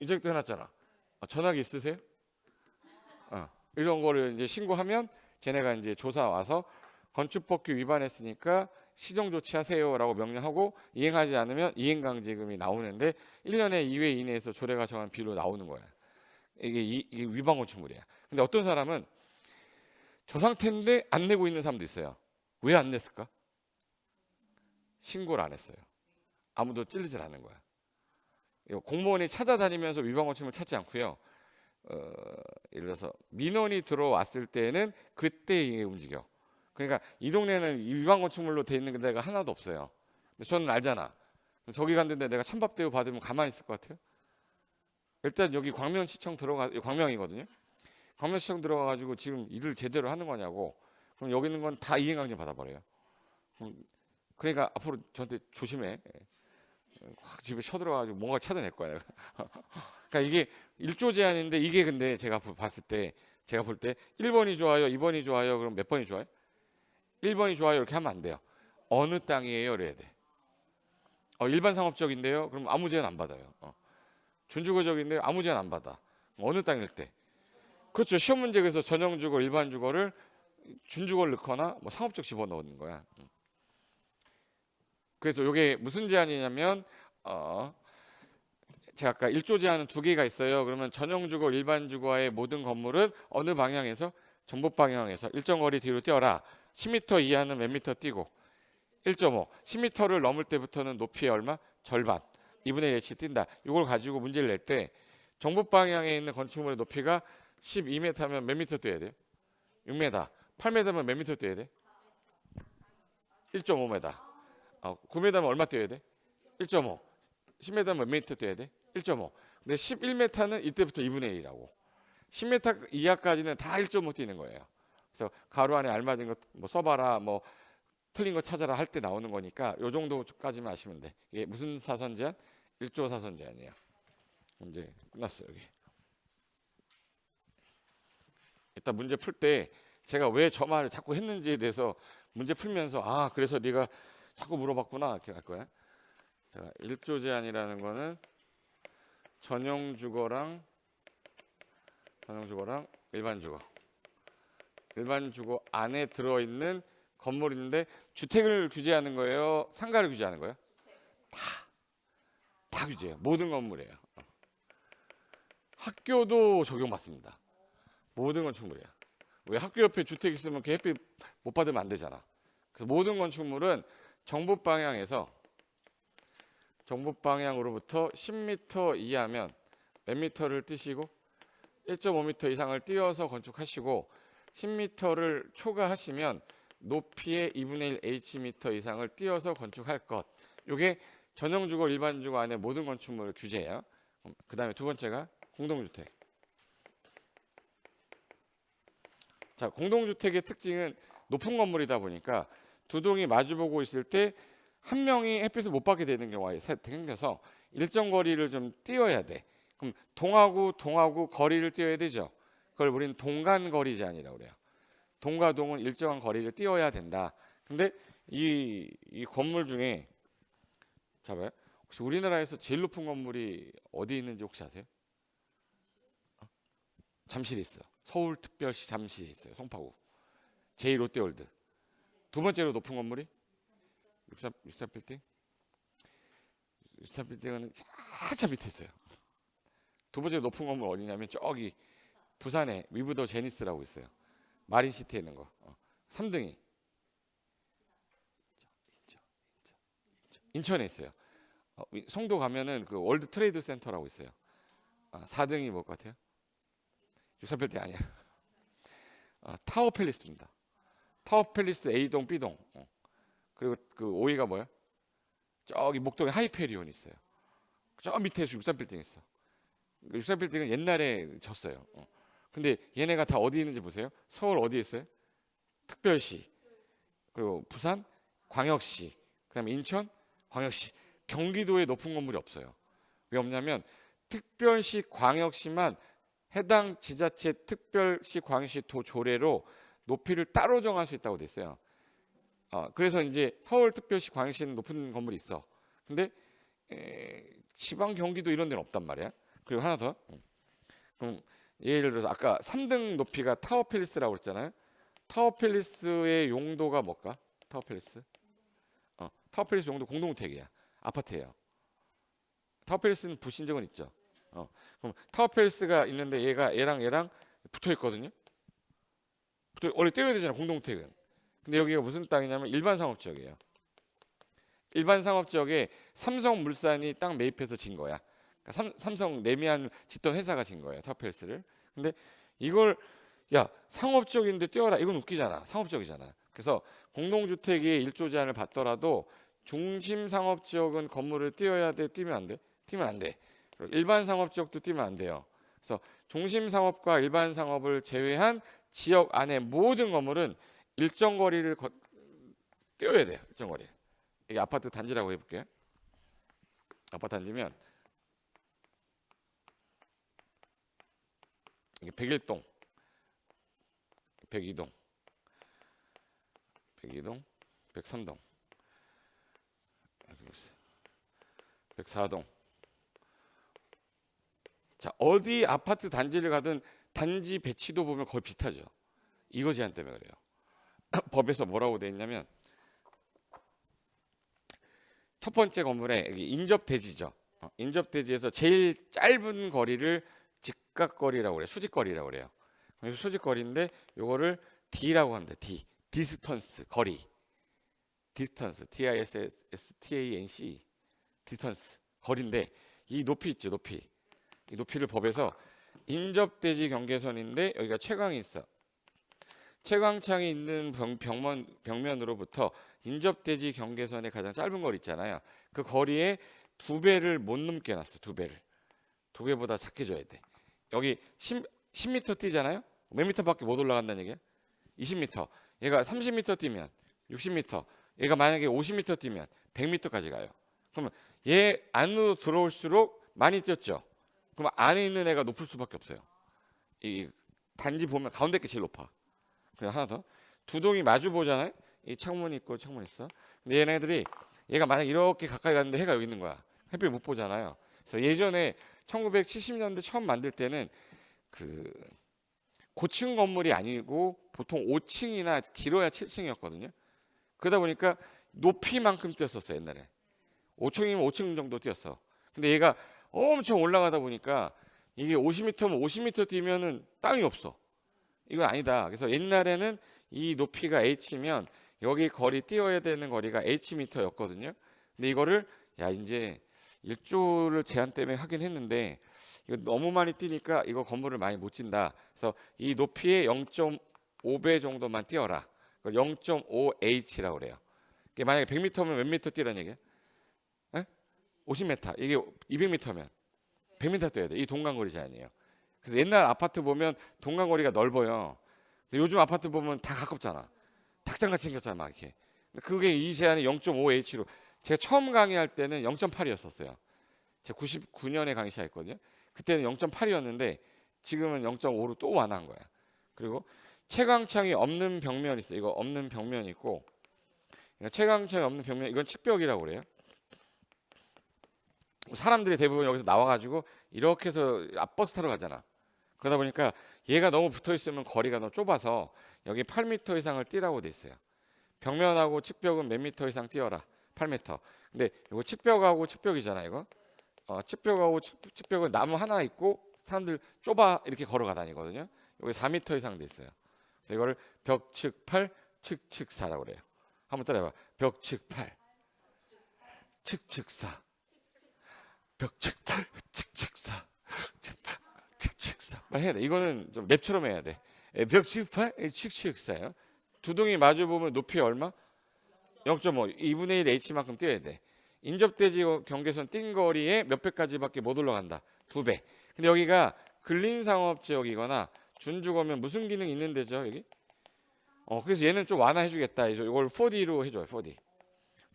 이 자식도 해놨잖아. 전화기 있으세요? 이런 거를 이제 신고하면 쟤네가 이제 조사 와서 건축법규 위반했으니까 시정 조치하세요라고 명령하고 이행하지 않으면 이행강제금이 나오는데 1년에 2회 이내에서 조례가 정한 비로 나오는 거야. 이게 위반 건축물이야. 근데 어떤 사람은 저 상태인데 안 내고 있는 사람도 있어요. 왜 안 냈을까? 신고를 안 했어요. 아무도 찔리질 않는 거야. 공무원이 찾아다니면서 위반 건축물 찾지 않고요. 예를 들어서 민원이 들어왔을 때는 그때 이게 움직여. 그러니까 이 동네는 위반 건축물로 돼 있는 데가 하나도 없어요. 근데 저는 알잖아. 저기 갔는데 내가 찬밥 대우 받으면 가만히 있을 것 같아요? 일단 여기 광명시청 광명이거든요. 광명시청 들어가가지고 지금 일을 제대로 하는 거냐고. 그럼 여기 있는 건 다 이행강제 받아버려요. 그러니까 앞으로 저한테 조심해. 확 집에 쳐들어가지고 뭔가 찾아낼 거야. 그러니까 이게 1조 제한인데 이게 근데 제가 봤을 때 제가 볼 때 1번이 좋아요, 2번이 좋아요. 그럼 몇 번이 좋아요? 1번이 좋아요 이렇게 하면 안 돼요. 어느 땅이에요? 이래야 돼. 일반 상업적인데요. 그럼 아무 제한 안 받아요. 준주거적인데요. 아무 제한 안 받아. 어느 땅일 때? 그렇죠. 시험 문제 그래서 전형주거, 일반주거를 준주거를 넣거나 뭐 상업적 집어넣는 거야. 그래서 이게 무슨 제한이냐면 제가 아까 1조 제한은 두 개가 있어요. 그러면 전용주거, 일반주거의 모든 건물은 어느 방향에서 정북 방향에서 일정 거리 뒤로 뛰어라. 10m 이하는 몇 미터 뛰고 1.5, 10m를 넘을 때부터는 높이의 얼마? 절반. 2분의 1치 뛴다. 이걸 가지고 문제를 낼 때 정북 방향에 있는 건축물의 높이가 12m면 몇 미터 뛰어야 돼요? 6m. 8m면 몇 미터 뛰어야 돼? 1.5m. 9m면 얼마 뛰어야 돼? 1.5. 10m면 몇 미터 뛰어야 돼? 1.5. 근데 11m는 이때부터 2분의 1이라고. 10m 이하까지는 다 1.5 뛰는 거예요. 그래서 가로 안에 알맞은 거 뭐 써봐라, 뭐 틀린 거 찾아라 할 때 나오는 거니까 요 정도까지만 아시면 돼. 이게 무슨 사선 제한? 1조 사선 제한이에요. 문제 끝났어요. 여기. 일단 문제 풀 때 제가 왜 저 말을 자꾸 했는지에 대해서 문제 풀면서 그래서 네가 자꾸 물어봤구나 이렇게 할 거야. 자, 1조 제한이라는 거는 전용주거랑 일반주거 안에 들어있는 건물인데 주택을 규제하는 거예요? 상가를 규제하는 거예요? 다 규제해요. 모든 건물이에요. 학교도 적용받습니다. 모든 건축물이에요. 왜 학교 옆에 주택 있으면 그 햇빛 못 받으면 안 되잖아. 그래서 모든 건축물은 정북 방향으로부터 10m 이하면 몇 미터를 뛰시고 1.5m 이상을 뛰어서 건축하시고 10m를 초과하시면 높이의 2분의 1 hm 이상을 뛰어서 건축할 것. 이게 전용주거, 일반주거 안에 모든 건축물 규제예요. 그 다음에 두 번째가 공동주택. 자, 공동주택의 특징은 높은 건물이다 보니까 두 동이 마주보고 있을 때 한 명이 햇빛을 못 받게 되는 경우가 생겨서 일정 거리를 좀 띄어야 돼. 그럼 동하고 거리를 띄어야 되죠. 그걸 우리는 동간거리 제한이라고 그래요. 동과 동은 일정한 거리를 띄어야 된다. 근데 이 건물 중에 봐요. 혹시 우리나라에서 제일 높은 건물이 어디 있는지 혹시 아세요? 잠실에 있어요. 서울특별시 잠실에 있어요. 송파구. 제2롯데월드. 두 번째로 높은 건물이 63빌딩. 63빌딩은 한참 밑에 있어요. 두 번째 높은 건물 어디냐면 저기 부산에 위브더 제니스라고 있어요. 마린시티에 있는 거. 3등이 인천에 있어요. 송도 가면은 그 월드 트레이드 센터라고 있어요. 4등이 뭘 것 같아요? 63빌딩 아니야. 타워 팰리스입니다. 타워 팰리스 A동, B동. 그리고 그 5위가 뭐야? 저기 목동에 하이페리온 있어요. 저 밑에서 63빌딩 있어. 63빌딩은 옛날에 졌어요. 근데 얘네가 다 어디 있는지 보세요. 서울 어디에 있어요? 특별시. 그리고 부산 광역시. 그다음에 인천 광역시. 경기도에 높은 건물이 없어요. 왜 없냐면 특별시 광역시만 해당 지자체 특별시 광역시 도 조례로 높이를 따로 정할 수 있다고 돼 있어요. 그래서 이제 서울특별시 광역시는 높은 건물이 있어. 근데 지방 경기도 이런 데는 없단 말이야. 그리고 하나 더. 그럼 예를 들어서 아까 3등 높이가 타워팰리스라고 그랬잖아요. 타워팰리스의 용도가 뭘까? 타워팰리스? 타워팰리스 용도 공동주택이야. 아파트예요. 타워팰리스는 보신 적은 있죠? 그럼 타워팰리스가 있는데 얘랑 붙어 있거든요. 원래 떼어야 되잖아, 공동택은. 근데 여기가 무슨 땅이냐면 일반 상업지역이에요. 일반 상업지역에 삼성물산이 땅 매입해서 진 거야. 그러니까 삼성 레미안 짓던 회사가 진 거예요, 타워팰리스를. 근데 이걸 야 상업지역인데 떼어라, 이건 웃기잖아. 상업지역이잖아. 그래서 공동주택이 1조 제한을 받더라도 중심 상업지역은 건물을 띄어야 돼, 띄면 안 돼? 띄면 안 돼. 일반 상업지역도 띄면 안 돼요. 그래서 중심 상업과 일반 상업을 제외한 지역 안에 모든 건물은 일정 거리를 띄어야 돼요. 일정 거리. 이게 아파트 단지라고 해볼게요. 아파트 단지면 이게 101동, 102동, 102동, 103동, 104동. 자, 어디 아파트 단지를 가든 단지 배치도 보면 거의 비슷하죠. 이거 제한 때문에 그래요. 법에서 뭐라고 돼 있냐면 첫 번째 건물에 인접대지죠. 인접대지에서 제일 짧은 거리를 직각거리라고 그래요. 수직거리라고 그래요. 그래서 수직거리인데 요거를 D라고 합니다. D. 디스턴스, 거리. 디스턴스, DISTANC. 디스턴스, 거리인데 이 높이 있죠, 높이. 이 높이를 법에서 인접대지 경계선인데 여기가 채광이 있어. 채광창이 있는 벽면으로부터 인접대지 경계선의 가장 짧은 거리 있잖아요. 그 거리에 2배를 못 넘게 놨어. 2배를. 2배보다 작게 줘야 돼. 여기 10m 뛰잖아요. 몇 미터밖에 못 올라간다는 얘기야? 20m. 얘가 30m 뛰면 60m. 얘가 만약에 50m 뛰면 100m까지 가요. 그러면 얘 안으로 들어올수록 많이 뛰었죠. 그럼 안에 있는 애가 높을 수밖에 없어요. 이 단지 보면 가운데 게 제일 높아. 그리고 하나 더. 두 동이 마주 보잖아요. 이 창문이 있고 창문 있어. 근데 얘네들이 얘가 만약 이렇게 가까이 갔는데 해가 여기 있는 거야. 햇빛 못 보잖아요. 그래서 예전에 1970년대 처음 만들 때는 그 고층 건물이 아니고 보통 5층이나 길어야 7층이었거든요. 그러다 보니까 높이만큼 뛰었었어요, 옛날에. 5층이면 5층 정도 뛰었어. 근데 얘가 엄청 올라가다 보니까 이게 50m면 50m 뛰면은 땅이 없어. 이건 아니다. 그래서 옛날에는 이 높이가 h면 여기 거리 띄어야 되는 거리가 hm였거든요. 근데 이거를 야 이제 1조를 제한 때문에 하긴 했는데 이거 너무 많이 뛰니까 이거 건물을 많이 못 짓는다. 그래서 이 높이의 0.5배 정도만 띄어라. 0.5h라고 그래요. 만약에 100m면 몇 미터 뛰라는 얘기야? 50m. 이게 200m면 100m 뛰어야 돼. 이 동간거리 제한이에요. 그래서 옛날 아파트 보면 동간거리가 넓어요. 근데 요즘 아파트 보면 다 가깝잖아. 닭장같이 생겼잖아, 막 이렇게. 그게 이 제한이 0.5H로. 제가 처음 강의할 때는 0.8이었었어요. 제가 99년에 강의 시작했거든요. 그때는 0.8이었는데 지금은 0.5로 또 완화한 거야. 그리고 채광창이 없는 벽면 있어. 이거 없는 벽면 있고, 채광창이 없는 벽면, 이건 측벽이라고 그래요. 사람들이 대부분 여기서 나와가지고 이렇게 해서 버스 타러 가잖아. 그러다 보니까 얘가 너무 붙어 있으면 거리가 너무 좁아서 여기 8m 이상을 뛰라고 돼 있어요. 벽면하고 측벽은 몇 미터 이상 뛰어라. 8m. 근데 이거 측벽하고 측벽이잖아, 이거. 측벽하고 측벽은 나무 하나 있고 사람들 좁아 이렇게 걸어가 다니거든요. 여기 4m 이상 돼 있어요. 그래서 이거를 벽측 8, 측측 4라고 그래요. 한번 따라해봐. 벽측 8, 측측 4. 벽측 8, 측측 4. 측측 4. 빨리 해야 돼. 이거는 좀 랩처럼 해야 돼. 벽측 8, 측측 4예요. 두 동이 마주 보면 높이 얼마? 0.5. 2분의 1 h만큼 뛰어야 돼. 인접대지 경계선 뛴 거리에 몇 배까지밖에 못 올라간다. 2배. 근데 여기가 근린상업지역이거나 준주거면 무슨 기능이 있는 데죠, 여기? 그래서 얘는 좀 완화해 주겠다. 이걸 4D로 해줘요, 4D.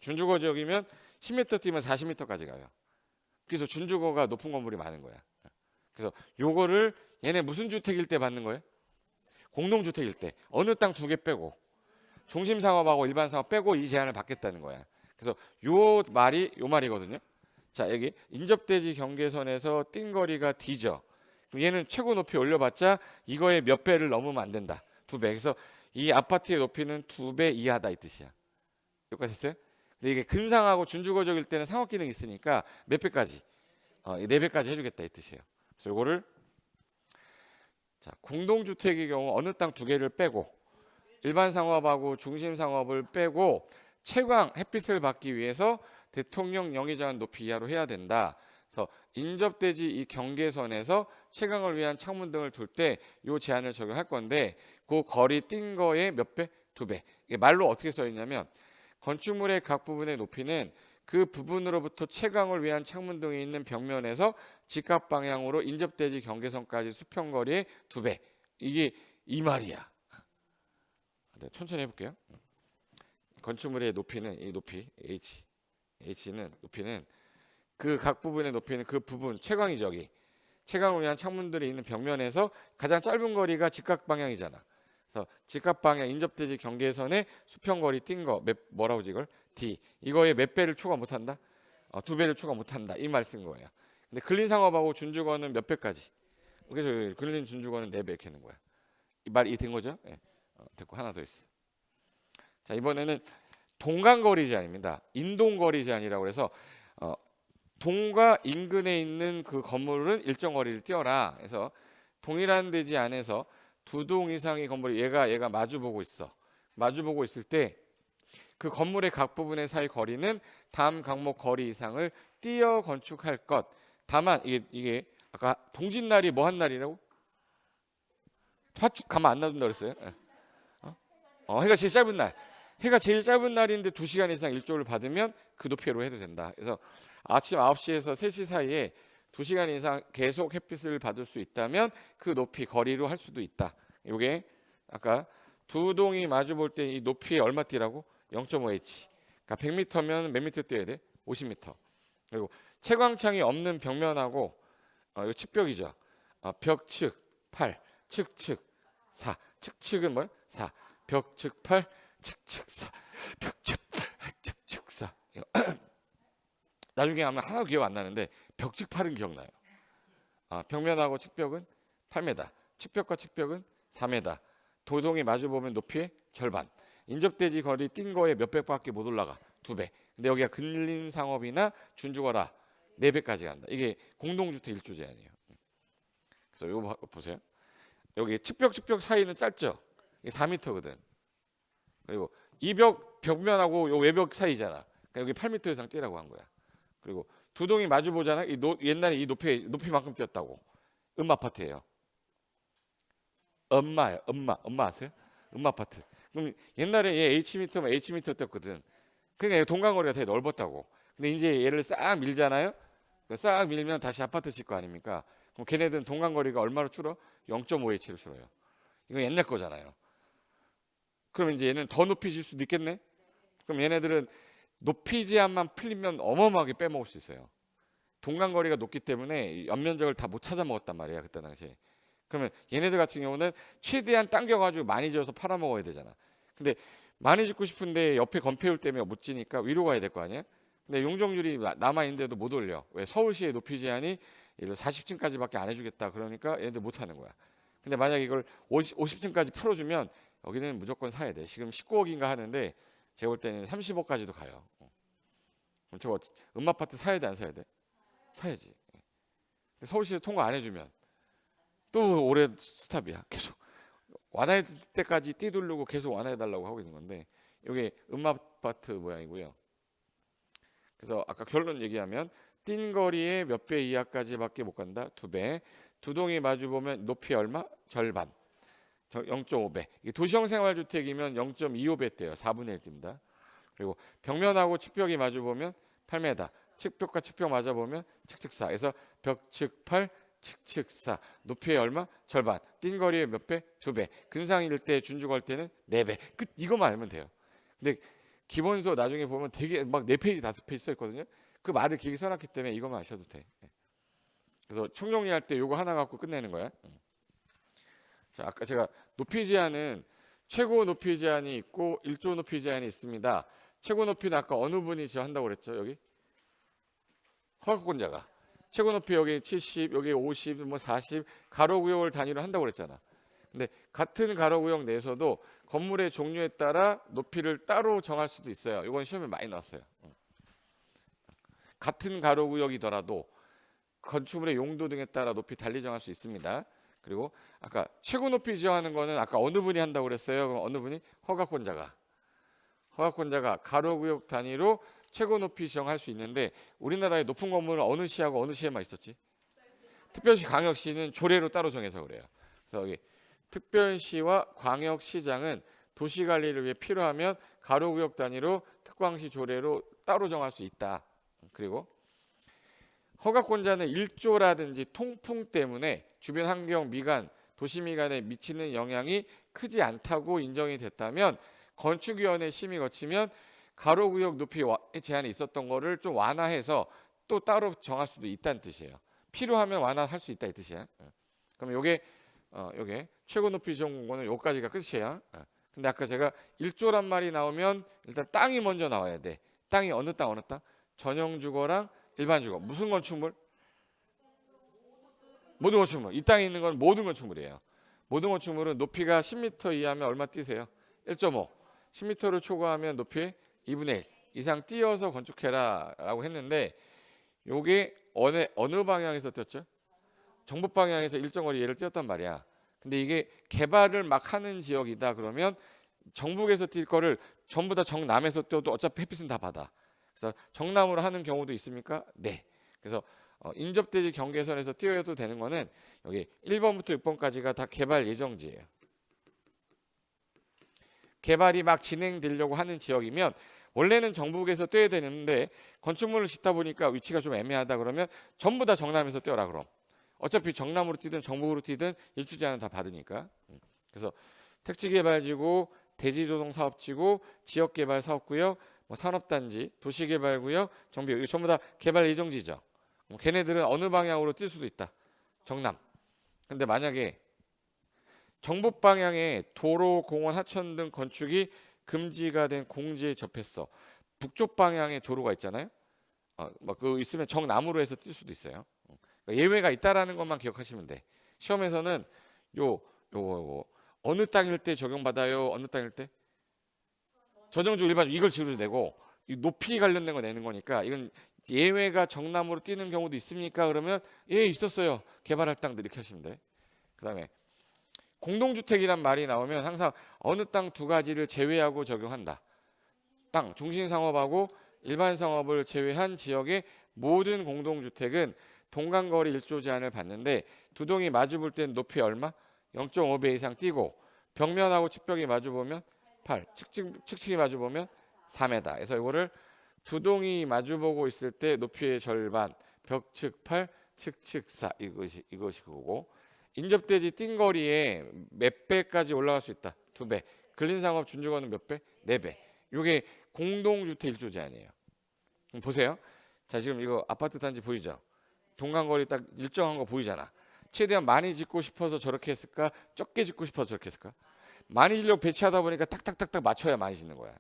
준주거 지역이면 10m 뛰면 40m까지 가요. 그래서 준주거가 높은 건물이 많은 거야. 그래서 요거를 얘네 무슨 주택일 때 받는 거예요? 공동주택일 때. 어느 땅 2개 빼고. 중심 상업하고 일반 상업 빼고 이 제한을 받겠다는 거야. 그래서 요 말이거든요. 자, 여기 인접대지 경계선에서 뛴 거리가 D죠. 그럼 얘는 최고 높이 올려봤자 이거의 몇 배를 넘으면 안 된다. 2배. 그래서 이 아파트의 높이는 2배 이하다 이 뜻이야. 여기까지 했어요? 근데 이게 근상하고 준주거적일 때는 상업 기능이 있으니까 몇 배까지? 4배까지 해주겠다 이 뜻이에요. 그래서 요거를 자, 공동주택의 경우 어느 땅 두 개를 빼고 일반 상업하고 중심 상업을 빼고 채광 햇빛을 받기 위해서 대통령 영위자한 높이 이하로 해야 된다. 그래서 인접대지 이 경계선에서 채광을 위한 창문 등을 둘 때 이 제한을 적용할 건데 그 거리 띈 거에 몇 배? 2배. 이게 말로 어떻게 써 있냐면 건축물의 각 부분의 높이는 그 부분으로부터 채광을 위한 창문 등이 있는 벽면에서 직각 방향으로 인접대지 경계선까지 수평거리의 2배. 이게 이 말이야. 천천히 해볼게요. 건축물의 높이는 이 높이 H는 높이는 그 각 부분의 높이는 그 부분 채광이죠. 여기 채광을 위한 창문들이 있는 벽면에서 가장 짧은 거리가 직각 방향이잖아. 그래서 직각 방향 인접대지 경계선의 수평거리 띈 거 뭐라고 하지 이걸? D. 이거에 몇 배를 초과 못한다? 2배를 초과 못한다. 이 말 쓴 거예요. 근데 근린상업하고 준주거는 몇 배까지? 그래서 근린 준주거는 4배 이렇게 하는 거야. 이 말 이 된 거죠? 네. 됐고 하나 더 있어. 자 이번에는 동간거리 제한입니다. 인동거리 제한이라고 해서 동과 인근에 있는 그 건물은 일정 거리를 띄어라. 그래서 동일한 대지 안에서 2동 이상의 건물이 얘가 마주보고 있어. 마주보고 있을 때 그 건물의 각 부분의 사이 거리는 다음 각목 거리 이상을 띄어 건축할 것. 다만 이게 아까 동짓날이 뭐 한 날이라고? 화축 가만 안 놔둔다 그랬어요. 해가 제일 짧은 날. 해가 제일 짧은 날인데 2시간 이상 일조를 받으면 그 높이로 해도 된다. 그래서 아침 9시에서 3시 사이에 2시간 이상 계속 햇빛을 받을 수 있다면 그 높이 거리로 할 수도 있다. 이게 아까 두 동이 마주 볼 때 이 높이에 얼마 뛰라고? 0.5H. 그러니까 100m면 몇 미터 뛰어야 돼? 50m. 그리고 채광창이 없는 벽면하고 이거 측벽이죠. 벽측 8, 측측 4. 측측은 뭐야? 4. 벽측 8, 측측 4. 벽측 8, 측측 4. 나중에 하면 하나 기억 안 나는데 벽측 8은 기억나요. 벽면하고 측벽은 8m. 측벽과 측벽은 4m. 도동이 마주 보면 높이의 절반. 인접대지 거리 띈 거에 몇 배밖에 못 올라가. 2배. 근데 여기가 근린상업이나 준주거라 4배까지 간다. 이게 공동주택 일조 제한이에요. 그래서 이거 보세요. 여기 측벽 사이는 짧죠. 이게 4m거든. 그리고 이 벽면하고 요 외벽 사이잖아. 그러니까 여기 8m 이상 뛰라고 한 거야. 그리고 두 동이 마주 보잖아. 옛날에 이 높이만큼 뛰었다고. 아파트예요. 엄마 아세요? 아파트. 그럼 옛날에 얘 H미터면 H미터 뛰었거든. 그러니까 동간거리가 되게 넓었다고. 근데 이제 얘를 싹 밀잖아요. 싹 밀면 다시 아파트 질 거 아닙니까? 그럼 걔네들은 동간거리가 얼마로 줄어? 0.5H로 줄어요. 이건 옛날 거잖아요. 그럼 이제 얘는 더 높이질 수도 있겠네. 그럼 얘네들은 높이 제한만 풀리면 어마어마하게 빼먹을 수 있어요. 동간거리가 높기 때문에 연면적을 다 못 찾아 먹었단 말이야 그때 당시에. 그러면 얘네들 같은 경우는 최대한 당겨가지고 많이 지어서 팔아먹어야 되잖아. 근데 많이 짓고 싶은데 옆에 건폐율 때문에 못 지니까 위로 가야 될 거 아니야? 근데 용적률이 남아있는데도 못 올려. 왜? 서울시의 높이 제한이 40층까지밖에 안 해주겠다. 그러니까 얘네들 못 하는 거야. 근데 만약 이걸 50층까지 풀어주면 여기는 무조건 사야 돼. 지금 19억인가 하는데 제가 볼 때는 30억까지도 가요. 그럼 저거 아파트 사야 돼 안 사야 돼? 사야지. 서울시에서 통과 안 해주면 또 올해 스탑이야. 계속 완화할 때까지 띠두르고 계속 완화해달라고 하고 있는 건데 이게 아파트 모양이고요. 그래서 아까 결론 얘기하면 뛴 거리의 몇 배 이하까지밖에 못 간다. 2배. 두 동이 마주 보면 높이 얼마? 절반. 0.5배. 이게 도시형 생활주택이면 0.25배 대요. 4분의 1 띱니다. 그리고 벽면하고 측벽이 마주 보면 8m. 측벽과 측벽 맞아 보면 측측 4. 그래서 벽측 8, 측측 4. 높이의 얼마? 절반. 뛴 거리의 몇 배? 2배. 근상일 때 준주 걸 때는 4배. 끝. 이거만 알면 돼요. 근데 기본서 나중에 보면 되게 막 4페이지 5페이지 써 있거든요. 그 말을 길게 써놨기 때문에 이거만 아셔도 돼. 그래서 총정리할 때 이거 하나 갖고 끝내는 거야. 자, 아까 제가 높이 제한은 최고 높이 제한이 있고 일조 높이 제한이 있습니다. 최고 높이는 아까 어느 분이 한다고 그랬죠? 여기 허가권자가 최고 높이 여기 70, 여기 50, 뭐 40 가로구역을 단위로 한다고 그랬잖아. 근데 같은 가로구역 내에서도 건물의 종류에 따라 높이를 따로 정할 수도 있어요. 이건 시험에 많이 나왔어요. 같은 가로구역이더라도 건축물의 용도 등에 따라 높이 달리 정할 수 있습니다. 그리고 아까 최고 높이 지정하는 거는 아까 어느 분이 한다고 그랬어요? 그럼 어느 분이? 허가권자가 가로구역 단위로 최고 높이 지정할 수 있는데 우리나라의 높은 건물은 어느 시하고 어느 시에만 있었지? 특별시, 광역시는 조례로 따로 정해서 그래요. 그래서 여기 특별시와 광역시장은 도시관리를 위해 필요하면 가로구역 단위로 특광시 조례로 따로 정할 수 있다. 그리고 허가권자는 일조라든지 통풍 때문에 주변 환경 미관, 도시 미관에 미치는 영향이 크지 않다고 인정이 됐다면 건축위원회 심의 거치면 가로구역 높이 제한이 있었던 거를 좀 완화해서 또 따로 정할 수도 있다는 뜻이에요. 필요하면 완화할 수 있다 이 뜻이야. 그럼 요게 최고 높이 지정공고는 요까지가 끝이에요. 근데 아까 제가 1조란 말이 나오면 일단 땅이 먼저 나와야 돼. 땅이 어느 땅? 전용 주거랑 일반 주거. 무슨 건축물? 모든 건축물. 이 땅에 있는 건 모든 건축물이에요. 모든 건축물은 높이가 10m 이하면 얼마 뛰세요? 1.5. 10m를 초과하면 높이 2분의 1 이상 띄어서 건축해라 라고 했는데 요게 어느 방향에서 띄었죠? 정북 방향에서 일정 거리 얘를 띄었단 말이야. 근데 이게 개발을 막 하는 지역이다 그러면 정북에서 뛸 거를 전부 다 정남에서 띄어도 어차피 햇빛은 다 받아. 그래서 정남으로 하는 경우도 있습니까? 네. 그래서 인접대지 경계선에서 띄어도 되는 거는 여기 1번부터 6번까지가 다 개발 예정지예요. 개발이 막 진행되려고 하는 지역이면 원래는 정북에서 떼야 되는데 건축물을 짓다 보니까 위치가 좀 애매하다 그러면 전부 다 정남에서 떼어라 그럼. 어차피 정남으로 뛰든 정북으로 뛰든 일주 제한은 다 받으니까. 그래서 택지개발지구, 대지조성사업지구, 지역개발 사업구역, 뭐 산업단지, 도시개발구역, 정비 이거 전부 다 개발 예정지죠. 걔네들은 어느 방향으로 뛸 수도 있다. 정남. 근데 만약에 정북 방향에 도로, 공원, 하천 등 건축이 금지가 된 공지에 접했어. 북쪽 방향에 도로가 있잖아요. 그 있으면 정남으로 해서 뛸 수도 있어요. 그러니까 예외가 있다라는 것만 기억하시면 돼. 시험에서는 요 어느 땅일 때 적용받아요? 어느 땅일 때? 전형주 일반 이걸 지우려 내고 높이 관련된 거 내는 거니까 이건 예외가 정남으로 뛰는 경우도 있습니까? 그러면 예 있었어요. 개발할 땅들 이렇게 하시면 돼. 그다음에 공동주택이란 말이 나오면 항상 어느 땅 두 가지를 제외하고 적용한다. 땅 중심상업하고 일반상업을 제외한 지역의 모든 공동주택은 동간거리 1조 제한을 받는데 두 동이 마주 볼 땐 높이 얼마? 0.5배 이상 뛰고 벽면하고 측벽이 마주 보면 8, 측측이 마주 보면 4m. 그래서 이거를 두 동이 마주 보고 있을 때 높이의 절반, 벽측 8, 측측 4 이것이 그거고 인접대지 뛴 거리에 몇 배까지 올라갈 수 있다. 2배. 근린상업 준주거는 몇 배? 4배. 이게 공동주택 1조 제한이에요. 보세요. 자 지금 이거 아파트 단지 보이죠? 동간거리 딱 일정한 거 보이잖아. 최대한 많이 짓고 싶어서 저렇게 했을까? 적게 짓고 싶어서 저렇게 했을까? 많이 지려고 배치하다 보니까 딱딱딱딱 맞춰야 많이 짓는 거야.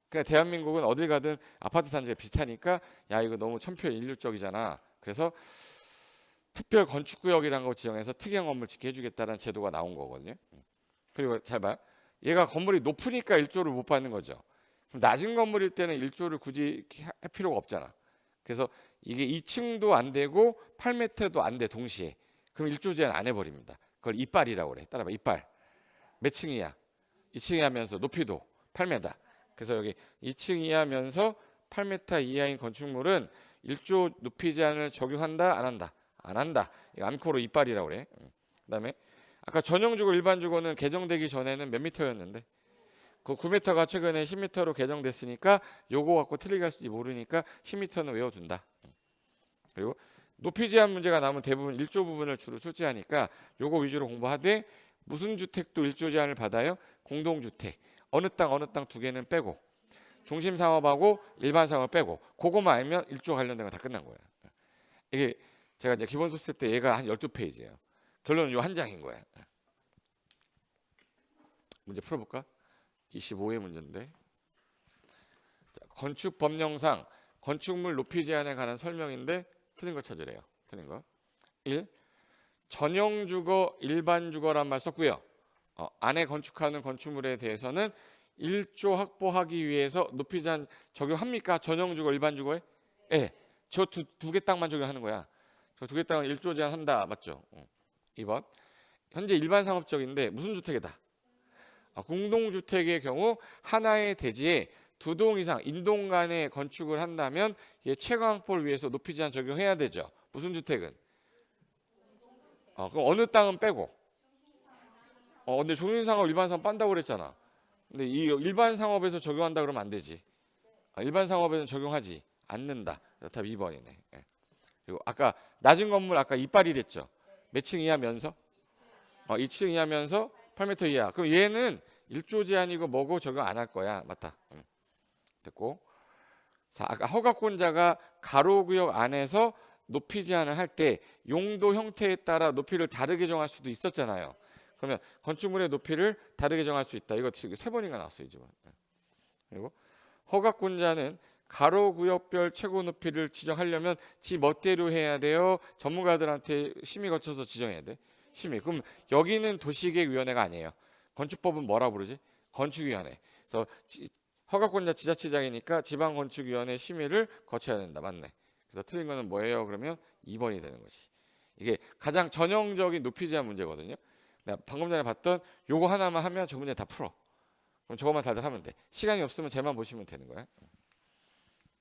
그러니까 대한민국은 어딜 가든 아파트 단지가 비슷하니까 야 이거 너무 천편일률적이잖아. 그래서 특별 건축구역이라는 거 지정해서 특이한 건물 짓게 해주겠다는 제도가 나온 거거든요. 그리고 잘 봐. 얘가 건물이 높으니까 1조를 못 받는 거죠. 그럼 낮은 건물일 때는 1조를 굳이 할 필요가 없잖아. 그래서 이게 2층도 안 되고 8m도 안 돼 동시에. 그럼 1조 제한 안 해버립니다. 그걸 이빨이라고 그래. 따라봐. 이빨. 몇 층이야? 2층 이하면서 높이도 8m. 그래서 여기 2층 이하면서 8m 이하인 건축물은 1조 높이 제한을 적용한다 안 한다? 안 한다. 암코로 이빨이라고 그래. 그다음에 아까 전용주거 일반주거는 개정되기 전에는 몇 미터였는데 그 9m가 최근에 10m로 개정됐으니까 요거 갖고 틀리게 할지 모르니까 10m는 외워둔다. 그리고 높이 제한 문제가 나오면 대부분 1조 부분을 주로 출제하니까 요거 위주로 공부하되 무슨 주택도 1조 제한을 받아요? 공동주택. 어느 땅 두 개는 빼고 중심상업하고 일반상업 빼고 그거만 알면 1조 관련된 거 다 끝난 거야. 이게 제가 이제 기본서 쓸 때 얘가 한 12페이지예요. 결론은 요 한 장인 거야. 문제 풀어볼까? 25회 문제인데 건축 법령상 건축물 높이 제한에 관한 설명인데 틀린 거 찾으래요. 틀린 거 1. 전용주거 일반주거란 말 썼고요. 안에 건축하는 건축물에 대해서는 1조 확보하기 위해서 높이 제한 적용합니까? 전용주거 일반주거에? 예. 저 두 개 땅만 적용하는 거야. 저 두 개 땅을 1조 제한한다. 맞죠? 2번. 현재 일반 상업지역인데 무슨 주택이다? 공동주택의 경우 하나의 대지에 두 동 이상 인동 간에 건축을 한다면 채광법을 위해서 높이 제한 적용해야 되죠. 무슨 주택은? 그럼 어느 땅은 빼고. 근데 중심상업 일반 상업 빤다고 그랬잖아. 근데 이 일반 상업에서 적용한다 그러면 안 되지. 일반 상업에는 적용하지 않는다. 답 2번이네. 예. 그리고 아까 낮은 건물 아까 이빨이 됐죠. 몇 층 이하면서? 2층 이하면서 8m 이하. 그럼 얘는 1조 제한이고 뭐고 적용 안 할 거야. 맞다. 됐고. 자, 아까 허가권자가 가로구역 안에서 높이 제한을 할 때 용도 형태에 따라 높이를 다르게 정할 수도 있었잖아요. 그러면 건축물의 높이를 다르게 정할 수 있다. 이거 세 번인가 나왔어요. 이제. 그리고 허가권자는 가로구역별 최고 높이를 지정하려면 지 멋대로 해야 돼요. 전문가들한테 심의 거쳐서 지정해야 돼. 심의. 그럼 여기는 도시계획위원회가 아니에요. 건축법은 뭐라 부르지? 건축위원회. 그래서 허가권자 지자체장이니까 지방건축위원회 심의를 거쳐야 된다. 맞네. 그래서 틀린 거는 뭐예요? 그러면 2번이 되는 거지. 이게 가장 전형적인 높이 제한 문제거든요. 내가 방금 전에 봤던 요거 하나만 하면 저 문제 다 풀어. 그럼 저것만 다들 하면 돼. 시간이 없으면 쟤만 보시면 되는 거야.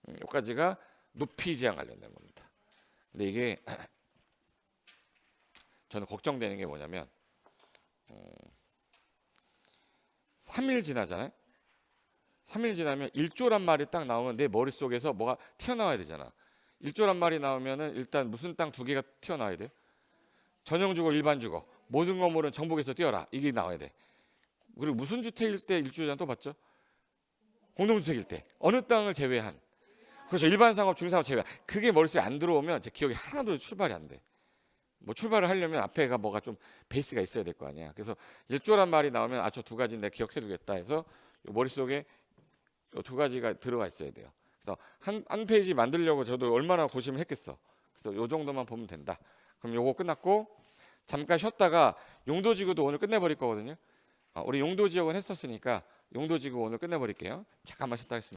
여기까지가 높이 제한 관련된 겁니다. 근데 이게 저는 걱정되는 게 뭐냐면 3일 지나잖아요. 3일 지나면 1조란 말이 딱 나오면 내 머릿속에서 뭐가 튀어나와야 되잖아. 1조란 말이 나오면은 일단 무슨 땅 두 개가 튀어나와야 돼요? 전용주거, 일반주거. 모든 건물은 정복에서 띄어라. 이게 나와야 돼. 그리고 무슨 주택일 때 1조 제한 또 봤죠? 공동주택일 때. 어느 땅을 제외한. 그렇죠. 일반 상업, 중상업 제외. 그게 머릿속에 안 들어오면 제 기억이 하나도 출발이 안 돼. 뭐 출발을 하려면 앞에가 뭐가 좀 베이스가 있어야 될 거 아니야. 그래서 1조란 말이 나오면 저 두 가지 내가 기억해 두겠다 해서 머릿속에 이 두 가지가 들어가 있어야 돼요. 그래서 한 페이지 만들려고 저도 얼마나 고심을 했겠어. 그래서 요 정도만 보면 된다. 그럼 요거 끝났고 잠깐 쉬었다가 용도지구도 오늘 끝내버릴 거거든요. 우리 용도지역은 했었으니까 용도지구 오늘 끝내버릴게요. 잠깐만 쉬었다 하겠습니다.